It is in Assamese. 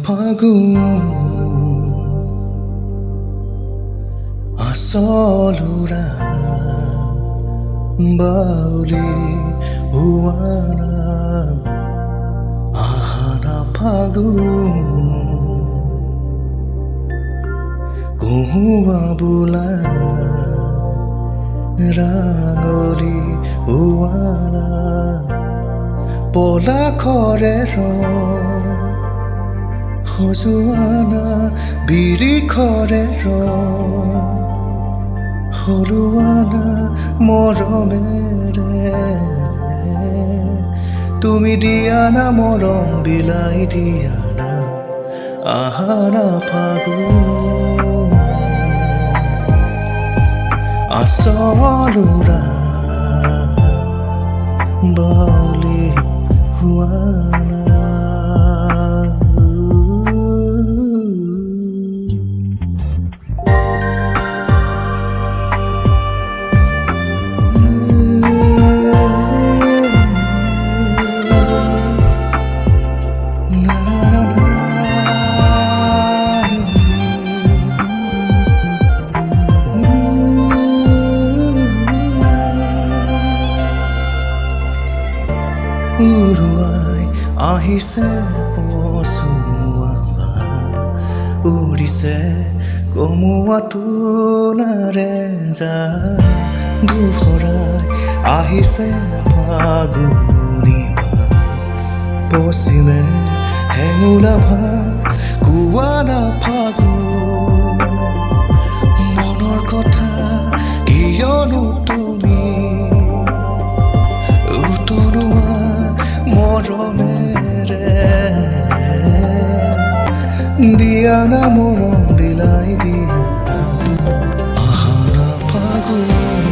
ফাগুন আচলুৰা বাউলি হুৱানা আহানা ফাগুন কুহুৱা বোলা ৰাঙলি হুৱানা পলাশৰে সজোৱানা বিৰিখৰে সৰুৱানা মৰমেৰে তুমি দিয়া না মৰম বিলাই দিয়া না আহানা ফাগুন আচলুৰা বাউলি হুৱানা উৰুৱাই আহিছে পচুৱা উৰিছে কমুৱা তোলাৰে জাক ধুসৰাই আহিছে ফাগুনী পশ্চিমে হেঙুলা ভাগ কোৱানা ফাগুন মনৰ কথা কিয়নো তুমি উতলোৱা মৰমেৰে দিয়া না মৰম বিলাই দিয়া না আহানা ফাগুন